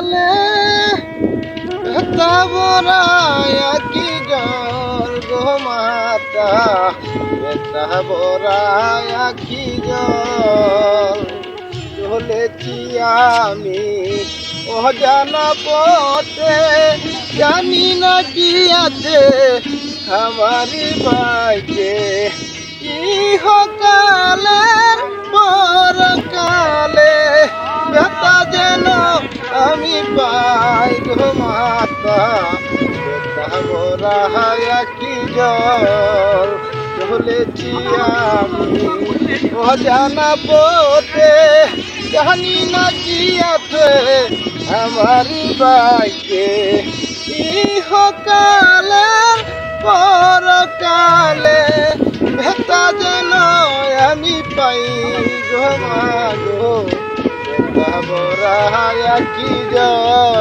কালে বেতাবরায় কি জল গো মাতা, বেতাবরায় কি জল। চলেছি আমি অজানা পথে, জানি না কি আছে আমারই ভাগ্যে। ইহকালের পরকালে ব্যথা যেন আমি পাই গো মাতা, ব্যথা ভরা কি জল। চলেছি আমি অজানা পথে, জানি না কি আছে আমারই ভাগ্যে। ইহকালের পরকালে ব্যথা যেন আমি পাই গো মা গো, ব্যথা ভরা কি জল।